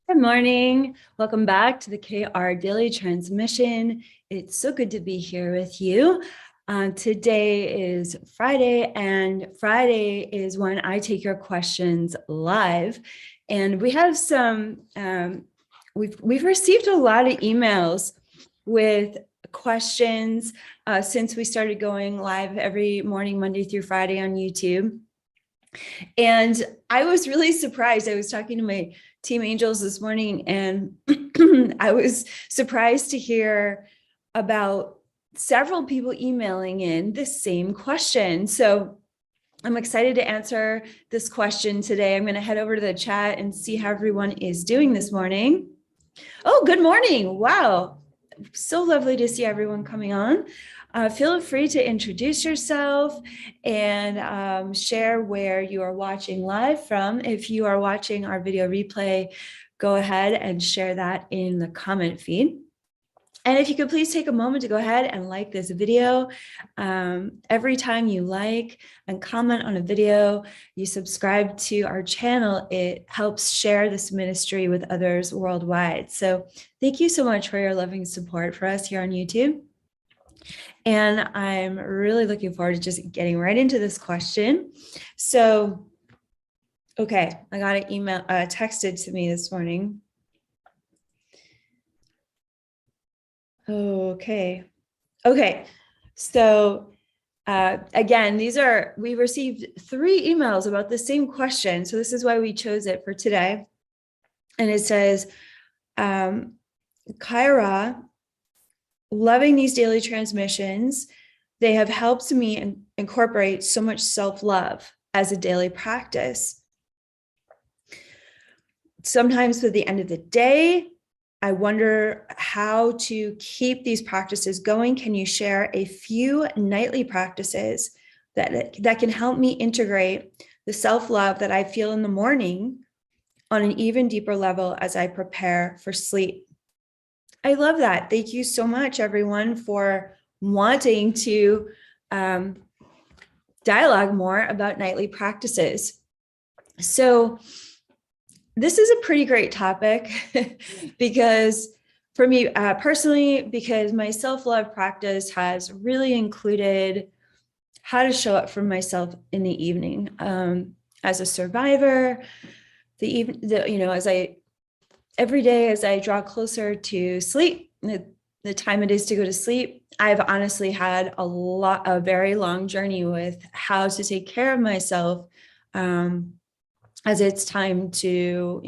Good morning. Welcome back to the KR Daily Transmission. It's so good to be here with you. Today is Friday, and Friday is when I take your questions live. And we have we've received a lot of emails with questions since we started going live every morning, Monday through Friday on YouTube. And I was really surprised. I was talking to my team angels this morning, and I was surprised to hear about several people emailing in the same question. So I'm excited to answer this question today. I'm going to head over to the chat and see how everyone is doing this morning. Oh, good morning. Wow. So lovely to see everyone coming on. Feel free to introduce yourself and share where you are watching live from. If you are watching our video replay, go ahead and share that in the comment feed. And if you could please take a moment to go ahead and like this video. Every time you like and comment on a video, you subscribe to our channel, it helps share this ministry with others worldwide. So thank you so much for your loving support for us here on YouTube. And I'm really looking forward to just getting right into this question. So, okay, I got an email texted to me this morning. Okay. So again, we received 3 emails about the same question. So this is why we chose it for today. And it says, Kaia Ra, loving these daily transmissions. They have helped me incorporate so much self-love as a daily practice. Sometimes at the end of the day, I wonder how to keep these practices going. Can you share a few nightly practices that can help me integrate the self-love that I feel in the morning on an even deeper level as I prepare for sleep? I love that. Thank you so much, everyone, for wanting to dialogue more about nightly practices. So this is a pretty great topic because for me personally, because my self-love practice has really included how to show up for myself in the evening as a survivor. Every day as I draw closer to sleep, the time it is to go to sleep, I've honestly had a very long journey with how to take care of myself as it's time to,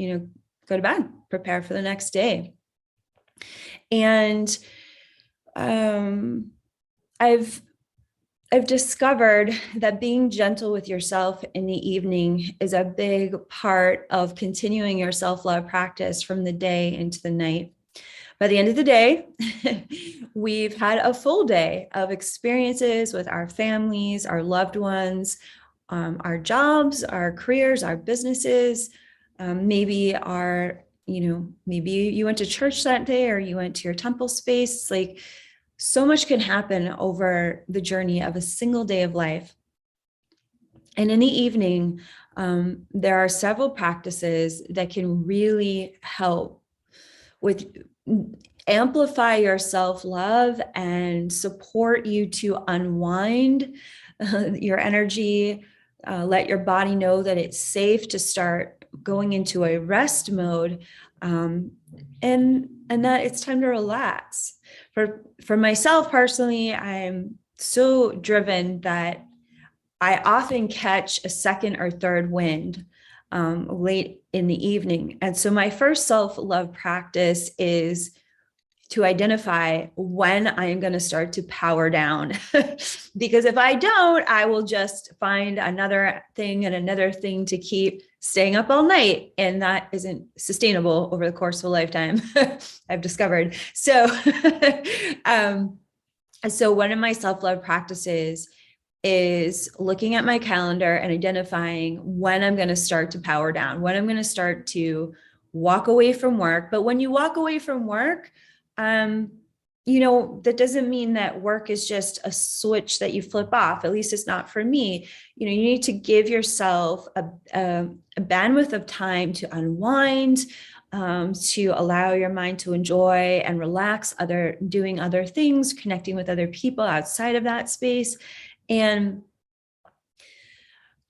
go to bed, prepare for the next day. And I've discovered that being gentle with yourself in the evening is a big part of continuing your self-love practice from the day into the night. By the end of the day, we've had a full day of experiences with our families, our loved ones, our jobs, our careers, our businesses. Maybe you went to church that day, or you went to your temple space. Like, so much can happen over the journey of a single day of life. And in the evening, there are several practices that can really help with amplify your self-love and support you to unwind your energy, let your body know that it's safe to start going into a rest mode, and that it's time to relax. For myself personally, I'm so driven that I often catch a second or third wind late in the evening. And so my first self-love practice is to identify when I am going to start to power down. Because if I don't, I will just find another thing and another thing to keep staying up all night. And that isn't sustainable over the course of a lifetime, I've discovered. So, so one of my self-love practices is looking at my calendar and identifying when I'm going to start to power down, when I'm going to start to walk away from work. But when you walk away from work, that doesn't mean that work is just a switch that you flip off. At least it's not for me. You need to give yourself a bandwidth of time to unwind, to allow your mind to enjoy and relax, doing other things, connecting with other people outside of that space. And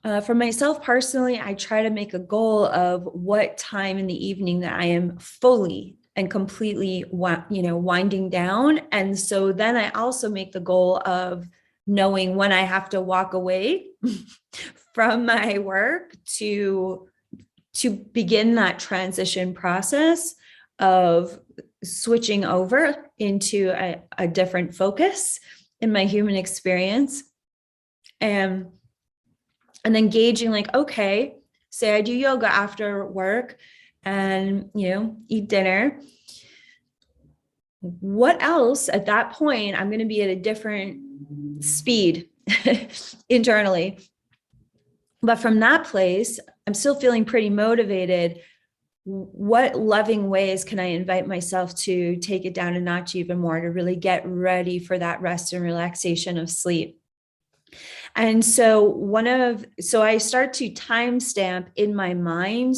for myself personally, I try to make a goal of what time in the evening that I am fully and completely, winding down. And so then I also make the goal of knowing when I have to walk away from my work to begin that transition process of switching over into a different focus in my human experience. And then gauging, like, okay, say I do yoga after work and, eat dinner. What else at that point? I'm going to be at a different speed internally. But from that place, I'm still feeling pretty motivated. What loving ways can I invite myself to take it down a notch even more, to really get ready for that rest and relaxation of sleep? And so I start to timestamp in my mind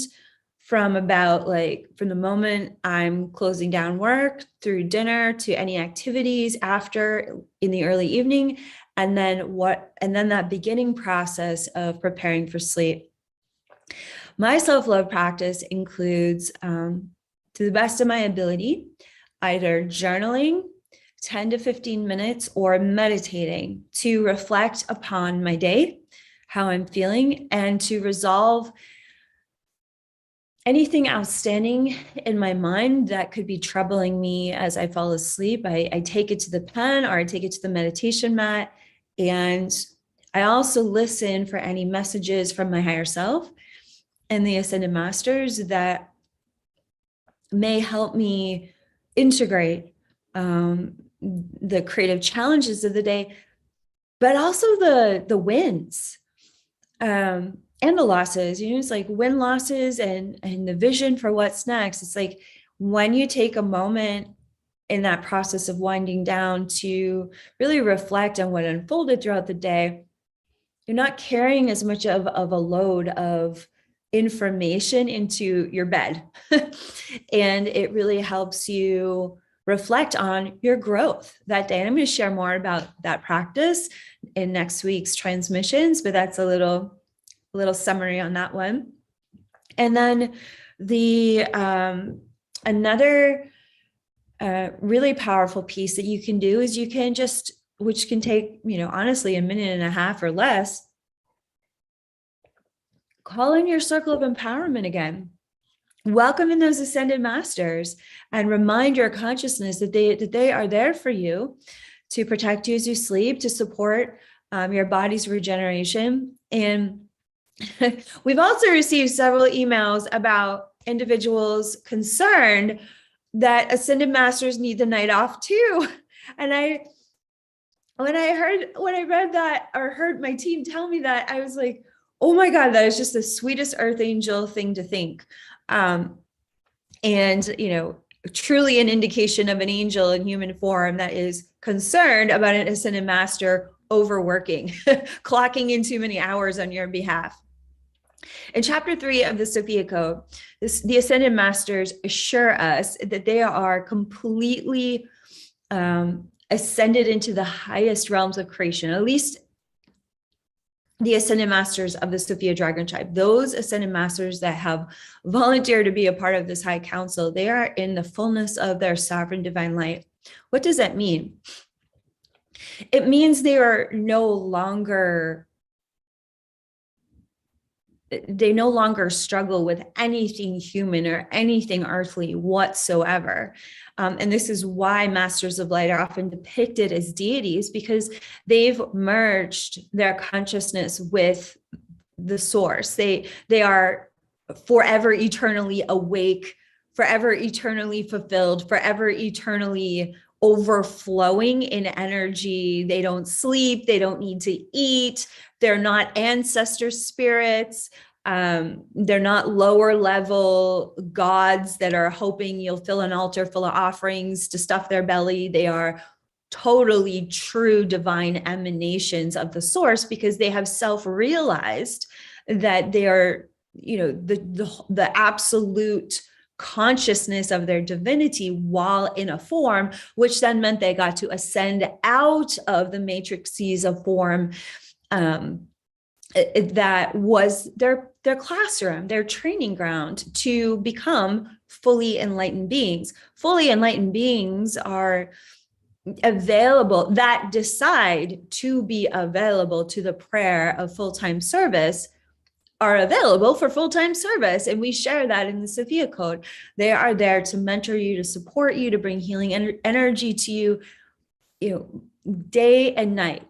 from the moment I'm closing down work through dinner to any activities after in the early evening. And then that beginning process of preparing for sleep. My self-love practice includes, to the best of my ability, either journaling 10 to 15 minutes or meditating to reflect upon my day, how I'm feeling, and to resolve anything outstanding in my mind that could be troubling me as I fall asleep. I take it to the pen or I take it to the meditation mat. And I also listen for any messages from my higher self and the ascended masters that may help me integrate the creative challenges of the day, but also the wins and the losses. It's like win losses and the vision for what's next. It's like when you take a moment in that process of winding down to really reflect on what unfolded throughout the day, you're not carrying as much of a load of information into your bed. And it really helps you reflect on your growth that day. And I'm going to share more about that practice in next week's transmissions, but that's a little summary on that one. And then another really powerful piece that you can do is you can just, which can take, honestly, a minute and a half or less, call in your circle of empowerment again. Welcome in those ascended masters and remind your consciousness that they are there for you to protect you as you sleep, to support your body's regeneration. And we've also received several emails about individuals concerned that ascended masters need the night off too. And when I read that or heard my team tell me that, I was like, oh my God, that is just the sweetest earth angel thing to think. And, truly an indication of an angel in human form that is concerned about an ascended master overworking, clocking in too many hours on your behalf. In chapter 3 of the Sophia Code, the ascended masters assure us that they are completely ascended into the highest realms of creation, at least the ascended masters of the Sophia dragon tribe. Those ascended masters that have volunteered to be a part of this high council, they are in the fullness of their sovereign divine light. What does that mean? It means they no longer struggle with anything human or anything earthly whatsoever. And this is why masters of light are often depicted as deities, because they've merged their consciousness with the source. They are forever eternally awake, forever eternally fulfilled, forever eternally overflowing in energy. They don't sleep. They don't need to eat. They're not ancestor spirits. They're not lower level gods that are hoping you'll fill an altar full of offerings to stuff their belly. They are totally true divine emanations of the source, because they have self-realized that they are, the absolute consciousness of their divinity while in a form, which then meant they got to ascend out of the matrices of form. That was their classroom, their training ground to become fully enlightened beings. Fully enlightened beings are available, that decide to be available to the prayer of full-time service, are available for full-time service. And we share that in the Sophia Code. They are there to mentor you, to support you, to bring healing energy to you, day and night,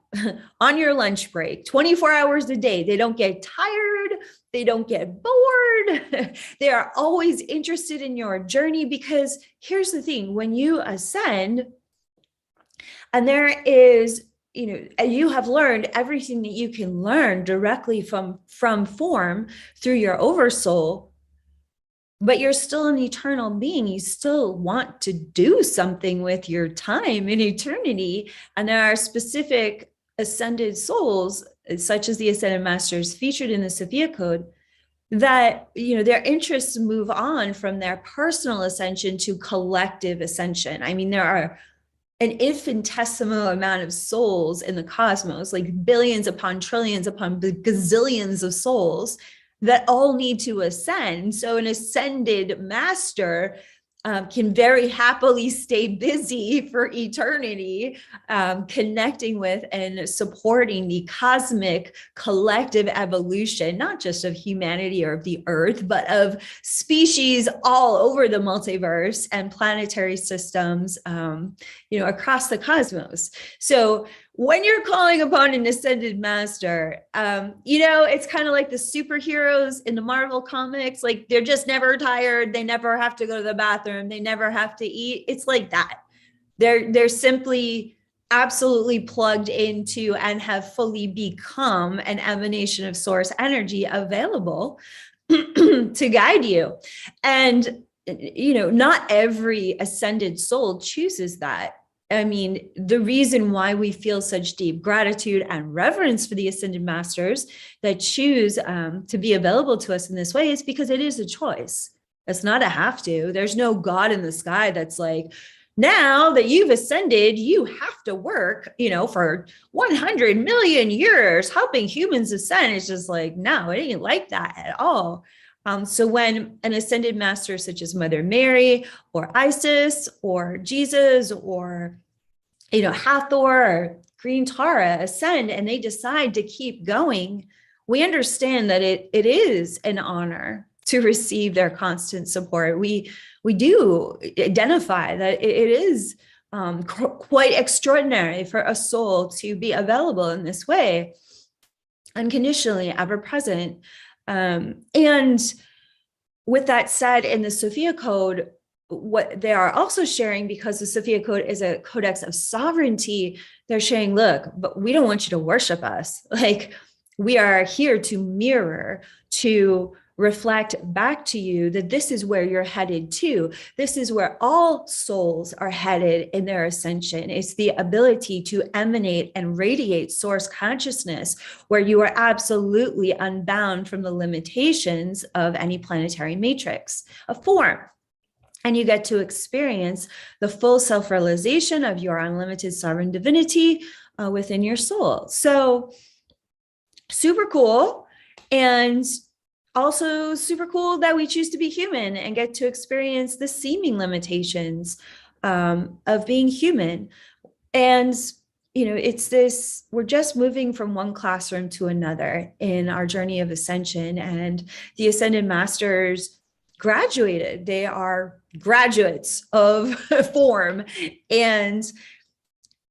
on your lunch break, 24 hours a day. They don't get tired. They don't get bored. They are always interested in your journey, because here's the thing: when you ascend, and there is, you have learned everything that you can learn directly from form through your oversoul, but you're still an eternal being. You still want to do something with your time in eternity. And there are specific ascended souls, such as the Ascended Masters featured in the Sophia Code, that, their interests move on from their personal ascension to collective ascension. I mean, there are an infinitesimal amount of souls in the cosmos, like billions upon trillions upon gazillions of souls that all need to ascend. So an ascended master can very happily stay busy for eternity, connecting with and supporting the cosmic collective evolution, not just of humanity or of the earth, but of species all over the multiverse and planetary systems, across the cosmos. So when you're calling upon an ascended master, it's kind of like the superheroes in the Marvel comics. Like, they're just never tired. They never have to go to the bathroom. They never have to eat. It's like that. They're simply absolutely plugged into and have fully become an emanation of source energy available to guide you. And, not every ascended soul chooses that. I mean, the reason why we feel such deep gratitude and reverence for the ascended masters that choose to be available to us in this way is because it is a choice. It's not a have to. There's no God in the sky that's like, now that you've ascended, you have to work, for 100 million years helping humans ascend. It's just like, no, it ain't like that at all. So when an ascended master such as Mother Mary or Isis or Jesus or Hathor or Green Tara ascend and they decide to keep going, we understand that it is an honor to receive their constant support. We do identify that it is quite extraordinary for a soul to be available in this way, unconditionally, ever present. And with that said, in the Sophia Code, what they are also sharing, because the Sophia Code is a codex of sovereignty, they're sharing, look, but we don't want you to worship us. Like, we are here to mirror, to reflect back to you that this is where you're headed to. This is where all souls are headed in their ascension. It's the ability to emanate and radiate source consciousness, where you are absolutely unbound from the limitations of any planetary matrix of form. And you get to experience the full self-realization of your unlimited sovereign divinity within your soul. So super cool. And also super cool that we choose to be human and get to experience the seeming limitations of being human. And, it's this, we're just moving from one classroom to another in our journey of ascension. And the Ascended Masters graduated. They are graduates of form, and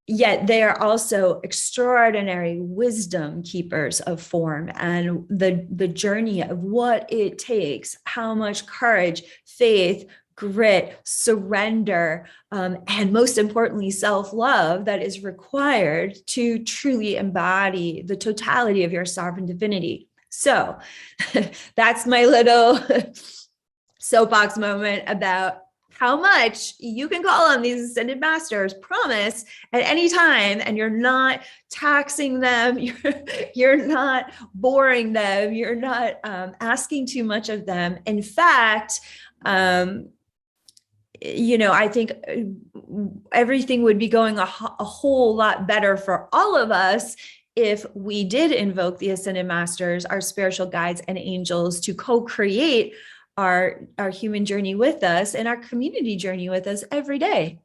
yet they are also extraordinary wisdom keepers of form, and the journey of what it takes, how much courage, faith, grit, surrender, and most importantly, self-love that is required to truly embody the totality of your sovereign divinity. So that's my little soapbox moment about how much you can call on these ascended masters, promise, at any time, and you're not taxing them, you're not boring them, you're not asking too much of them. In fact, Um, I think everything would be going a whole lot better for all of us if we did invoke the ascended masters, our spiritual guides and angels, to co-create our human journey with us and our community journey with us every day.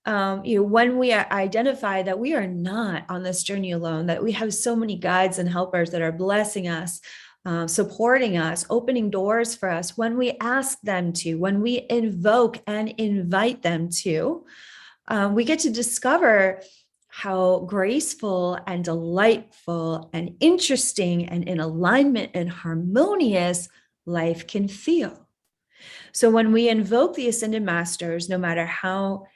When we identify that we are not on this journey alone, that we have so many guides and helpers that are blessing us, supporting us, opening doors for us, when we ask them to, when we invoke and invite them to, we get to discover how graceful and delightful and interesting and in alignment and harmonious life can feel. So when we invoke the ascended masters, no matter how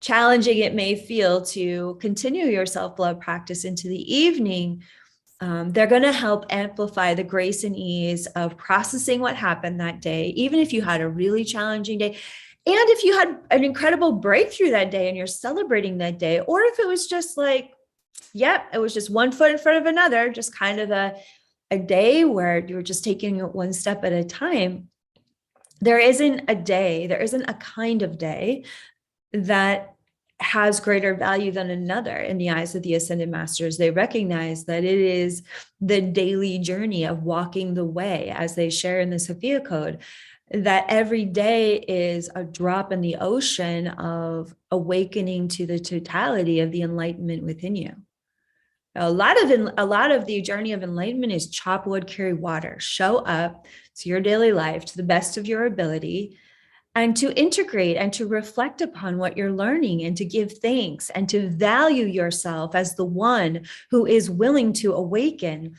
challenging it may feel to continue your self-love practice into the evening, they're going to help amplify the grace and ease of processing what happened that day, even if you had a really challenging day. And if you had an incredible breakthrough that day and you're celebrating that day, or if it was just like, yep, it was just one foot in front of another, just kind of a day where you're just taking it one step at a time. There isn't a kind of day that has greater value than another in the eyes of the ascended masters. They recognize that it is the daily journey of walking the way, as they share in the Sophia code, that every day is a drop in the ocean of awakening to the totality of the enlightenment within you. A lot of the journey of enlightenment is chop wood, carry water, show up to your daily life to the best of your ability, and to integrate and to reflect upon what you're learning, and to give thanks and to value yourself as the one who is willing to awaken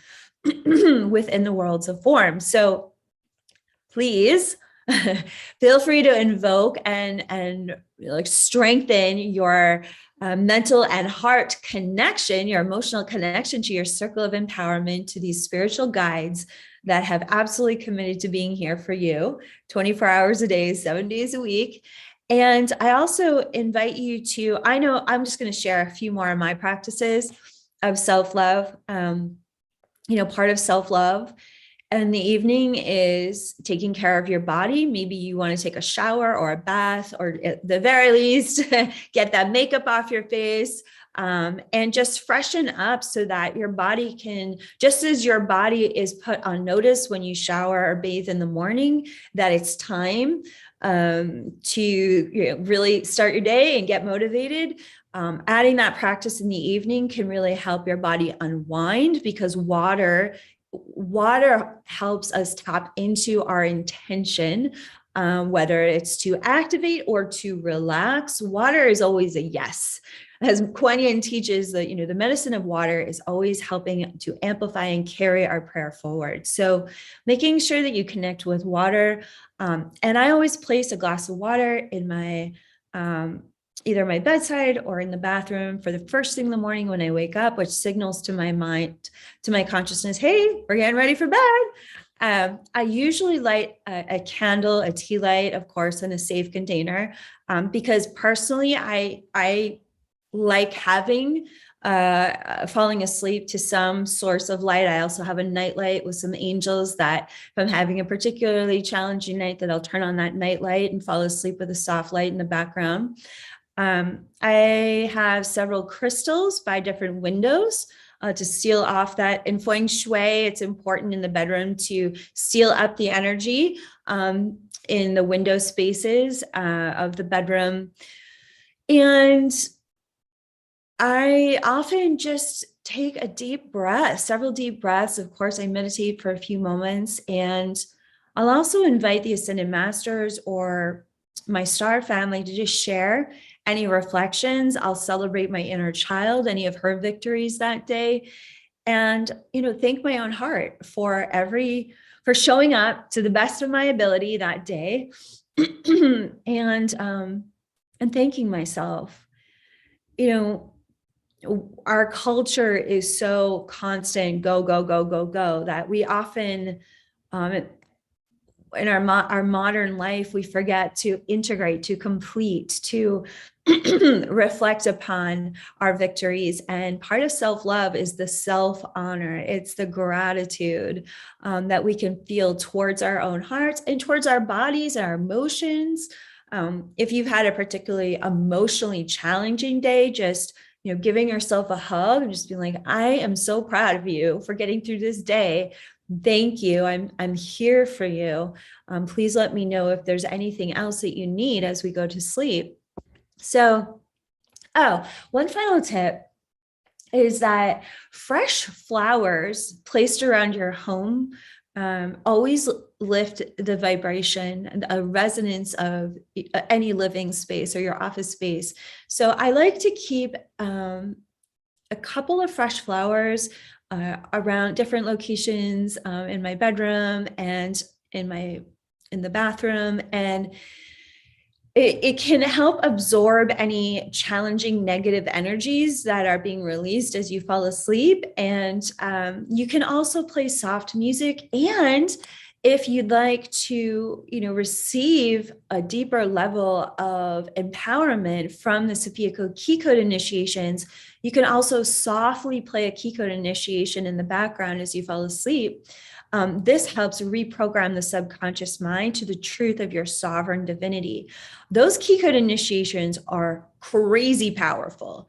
within the worlds of form. So please feel free to invoke and like strengthen your mental and heart connection, your emotional connection to your circle of empowerment, to these spiritual guides that have absolutely committed to being here for you 24 hours a day, 7 days a week. And I also invite you to, I know I'm just going to share a few more of my practices of self-love. Part of self-love in the evening is taking care of your body. Maybe you want to take a shower or a bath, or at the very least, get that makeup off your face. And just freshen up so that your body can, just as your body is put on notice when you shower or bathe in the morning, that it's time to really start your day and get motivated. Adding that practice in the evening can really help your body unwind, because water helps us tap into our intention. Whether it's to activate or to relax, water is always a yes. As Kuan Yin teaches, that the medicine of water is always helping to amplify and carry our prayer forward. So making sure that you connect with water. And I always place a glass of water in my either my bedside or in the bathroom for the first thing in the morning when I wake up, which signals to my mind, to my consciousness, hey, we're getting ready for bed. I usually light a candle, a tea light, of course, in a safe container, because personally, I like having falling asleep to some source of light. I also have a night light with some angels that if I'm having a particularly challenging night, that I'll turn on that night light and fall asleep with a soft light in the background. I have several crystals by different windows to seal off that. In feng shui, it's important in the bedroom to seal up the energy in the window spaces of the bedroom. And I often just take a deep breath, several deep breaths. Of course, I meditate for a few moments, and I'll also invite the Ascended Masters or my star family to just share any reflections. I'll celebrate my inner child, any of her victories that day, and thank my own heart for showing up to the best of my ability that day, and thanking myself. Our culture is so constant, go, go, go, go, go, that we often, in our modern life, we forget to integrate, to complete, to reflect upon our victories. And part of self-love is the self-honor. It's the gratitude that we can feel towards our own hearts and towards our bodies and our emotions. If you've had a particularly emotionally challenging day, just giving yourself a hug and just being like, I am so proud of you for getting through this day. Thank you. I'm here for you. Please let me know if there's anything else that you need as we go to sleep. So, one final tip is that fresh flowers placed around your home always lift the vibration, a resonance of any living space or your office space. So I like to keep a couple of fresh flowers around different locations in my bedroom and in the bathroom, and it can help absorb any challenging negative energies that are being released as you fall asleep. And you can also play soft music. And if you'd like to, receive a deeper level of empowerment from the Sophia Code key code initiations, you can also softly play a key code initiation in the background as you fall asleep. This helps reprogram the subconscious mind to the truth of your sovereign divinity. Those key code initiations are crazy powerful.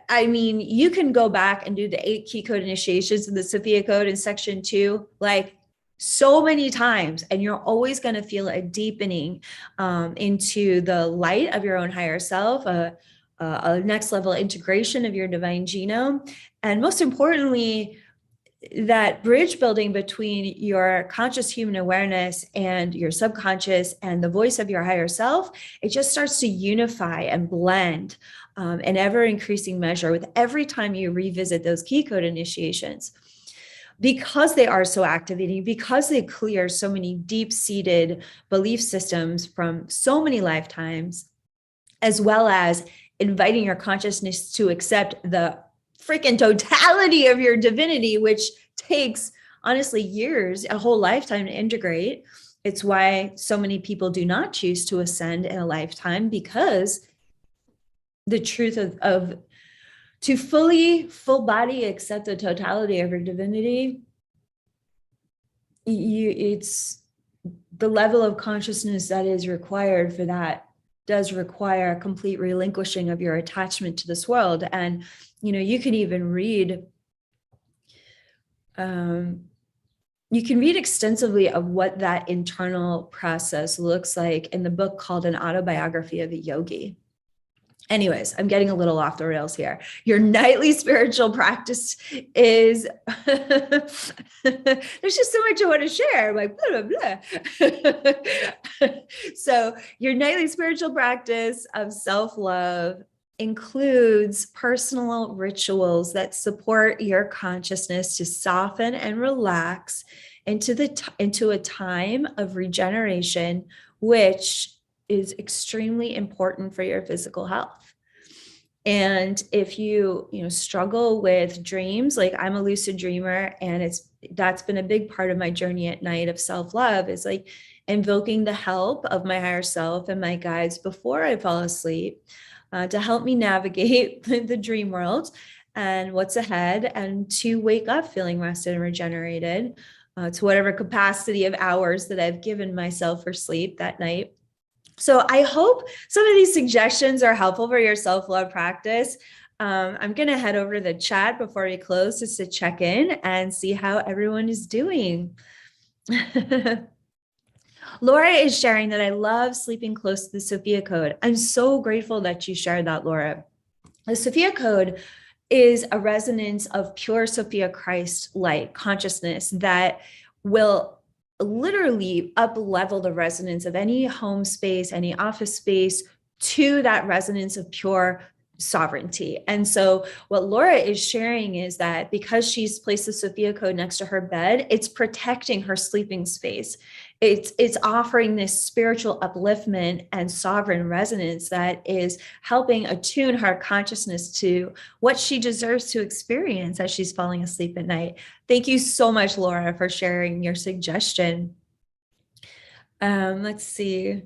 I mean, you can go back and do the 8 key code initiations in the Sophia Code in section 2, like so many times, and you're always going to feel a deepening into the light of your own higher self, a next level integration of your divine genome, and most importantly, that bridge building between your conscious human awareness and your subconscious and the voice of your higher self, it just starts to unify and blend in ever increasing measure with every time you revisit those key code initiations. Because they are so activating, because they clear so many deep-seated belief systems from so many lifetimes, as well as inviting your consciousness to accept the freaking totality of your divinity, which takes honestly years, a whole lifetime to integrate. It's why so many people do not choose to ascend in a lifetime, because the truth of to full body accept the totality of your divinity, it's the level of consciousness that is required for that does require a complete relinquishing of your attachment to this world. And you can even read extensively of what that internal process looks like in the book called An Autobiography of a Yogi. Anyways, I'm getting a little off the rails here. Your nightly spiritual practice is, there's just so much I want to share, like blah, blah, blah. So your nightly spiritual practice of self-love includes personal rituals that support your consciousness to soften and relax into a time of regeneration, which is extremely important for your physical health. And if you struggle with dreams, like I'm a lucid dreamer, and that's been a big part of my journey at night of self-love, is like invoking the help of my higher self and my guides before I fall asleep to help me navigate the dream world and what's ahead, and to wake up feeling rested and regenerated to whatever capacity of hours that I've given myself for sleep that night. So I hope some of these suggestions are helpful for your self-love practice. I'm going to head over to the chat before we close just to check in and see how everyone is doing. Laura is sharing that I love sleeping close to the Sophia Code. I'm so grateful that you shared that, Laura. The Sophia Code is a resonance of pure Sophia Christ light consciousness that will literally up-level the resonance of any home space, any office space, to that resonance of pure sovereignty. And so what Laura is sharing is that because she's placed the Sophia Code next to her bed, it's protecting her sleeping space. It's offering this spiritual upliftment and sovereign resonance that is helping attune her consciousness to what she deserves to experience as she's falling asleep at night. Thank you so much, Laura, for sharing your suggestion. Let's see.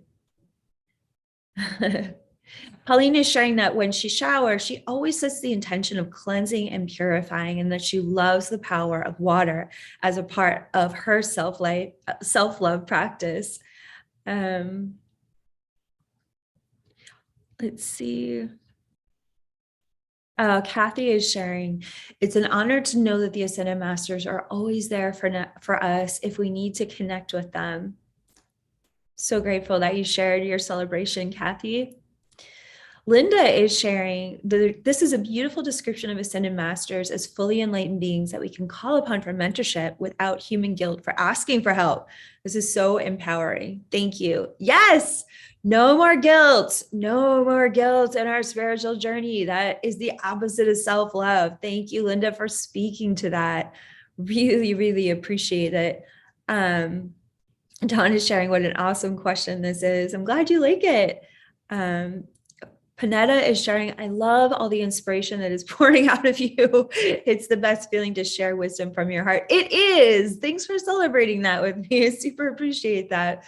Pauline is sharing that when she showers, she always sets the intention of cleansing and purifying, and that she loves the power of water as a part of her self-love practice. Let's see. Kathy is sharing, it's an honor to know that the Ascended Masters are always there for us if we need to connect with them. So grateful that you shared your celebration, Kathy. Linda is sharing, this is a beautiful description of Ascended Masters as fully enlightened beings that we can call upon for mentorship without human guilt for asking for help. This is so empowering. Thank you. Yes, no more guilt. No more guilt in our spiritual journey. That is the opposite of self-love. Thank you, Linda, for speaking to that. Really, really appreciate it. Dawn is sharing what an awesome question this is. I'm glad you like it. Panetta is sharing, I love all the inspiration that is pouring out of you. It's the best feeling to share wisdom from your heart. It is. Thanks for celebrating that with me. I super appreciate that.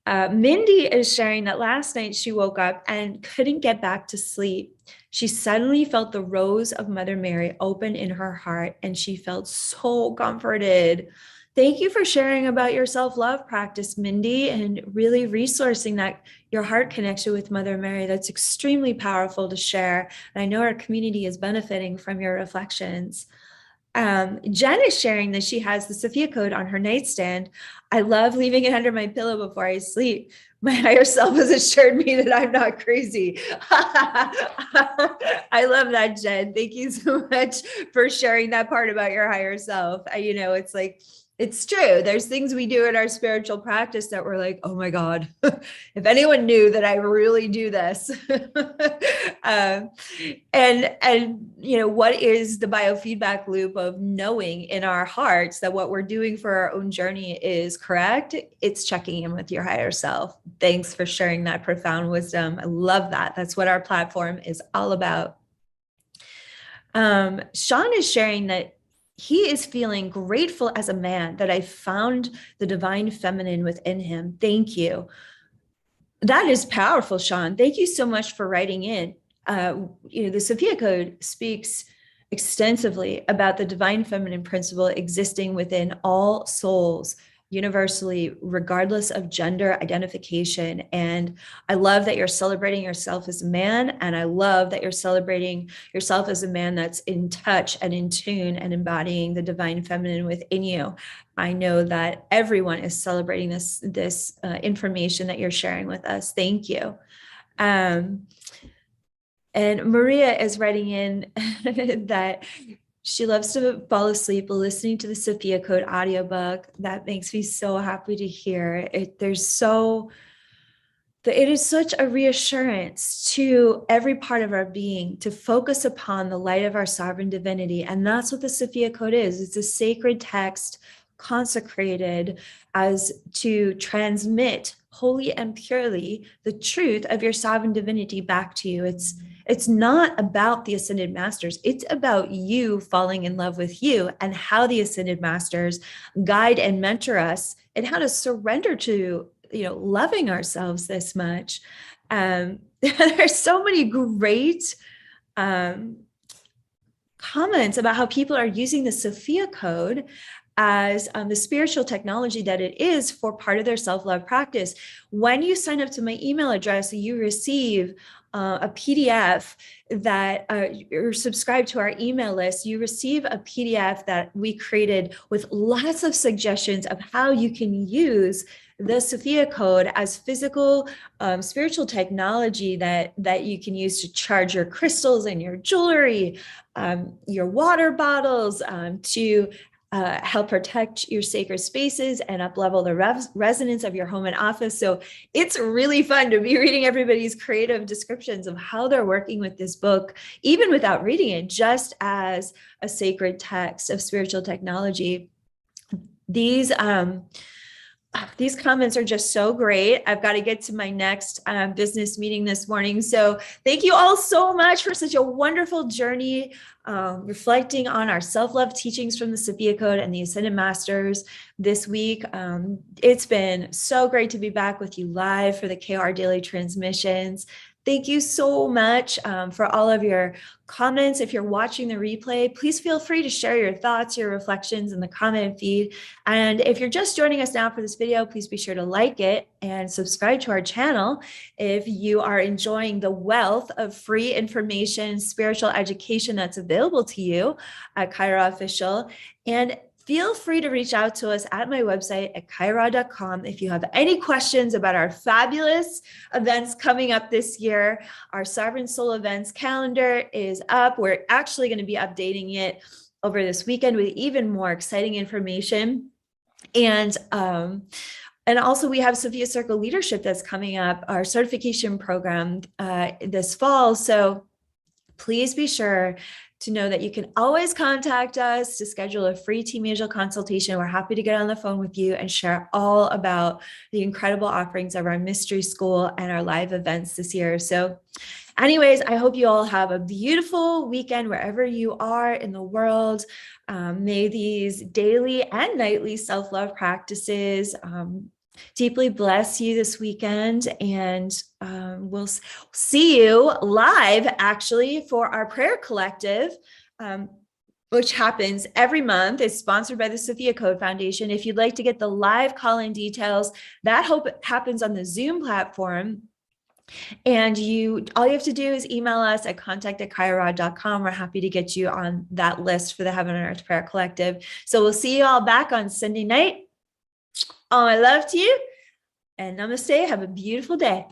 Mindy is sharing that last night she woke up and couldn't get back to sleep. She suddenly felt the rose of Mother Mary open in her heart, and she felt so comforted. Thank you for sharing about your self-love practice, Mindy, and really resourcing that your heart connection with Mother Mary. That's extremely powerful to share. And I know our community is benefiting from your reflections. Jen is sharing that she has the Sophia code on her nightstand. I love leaving it under my pillow before I sleep. My higher self has assured me that I'm not crazy. I love that, Jen. Thank you so much for sharing that part about your higher self. It's like, it's true. There's things we do in our spiritual practice that we're like, oh my God, if anyone knew that I really do this. What is the biofeedback loop of knowing in our hearts that what we're doing for our own journey is correct? It's checking in with your higher self. Thanks for sharing that profound wisdom. I love that. That's what our platform is all about. Sean is sharing that he is feeling grateful as a man that I found the divine feminine within him. Thank you. That is powerful, Sean. Thank you so much for writing in. The Sophia Code speaks extensively about the divine feminine principle existing within all souls universally, regardless of gender identification. And I love that you're celebrating yourself as a man. And I love that you're celebrating yourself as a man that's in touch and in tune and embodying the divine feminine within you. I know that everyone is celebrating this information that you're sharing with us. Thank you. And Maria is writing in that she loves to fall asleep listening to the Sophia Code audiobook. That makes me so happy to hear. It is such a reassurance to every part of our being to focus upon the light of our sovereign divinity. And that's what the Sophia Code is. It's a sacred text consecrated as to transmit wholly and purely the truth of your sovereign divinity back to you. It's not about the Ascended Masters. It's about you falling in love with you and how the Ascended Masters guide and mentor us and how to surrender to, loving ourselves this much. There's so many great comments about how people are using the Sophia Code as the spiritual technology that it is for part of their self-love practice. When you sign up to my email address, you receive a PDF that you're subscribed to our email list. You receive a PDF that we created with lots of suggestions of how you can use the Sophia Code as physical spiritual technology that you can use to charge your crystals and your jewelry, your water bottles, to help protect your sacred spaces and up-level the resonance of your home and office. So it's really fun to be reading everybody's creative descriptions of how they're working with this book, even without reading it, just as a sacred text of spiritual technology. These These comments are just so great. I've got to get to my next business meeting this morning. So thank you all so much for such a wonderful journey, reflecting on our self-love teachings from the Sophia Code and the Ascended Masters this week. It's been so great to be back with you live for the KR Daily Transmissions. Thank you so much for all of your comments. If you're watching the replay, please feel free to share your thoughts, your reflections in the comment feed. And if you're just joining us now for this video, please be sure to like it and subscribe to our channel if you are enjoying the wealth of free information, spiritual education that's available to you at Kaia Ra Official. And feel free to reach out to us at my website at kaira.com if you have any questions about our fabulous events coming up this year. Our Sovereign Soul events calendar is up. We're actually going to be updating it over this weekend with even more exciting information. And also we have Sophia Circle Leadership that's coming up, our certification program this fall. So please be sure to know that you can always contact us to schedule a free Team Angel consultation. We're happy to get on the phone with you and share all about the incredible offerings of our mystery school and our live events this year. So anyways, I hope you all have a beautiful weekend wherever you are in the world. May these daily and nightly self-love practices deeply bless you this weekend, and we'll see you live actually for our prayer collective, which happens every month. It's sponsored by the Sophia Code Foundation. If you'd like to get the live call-in details, that happens on the Zoom platform. And all you have to do is email us at contact@kaira.com. We're happy to get you on that list for the Heaven and Earth Prayer Collective. So we'll see you all back on Sunday night. All my love to you, and namaste. Have a beautiful day.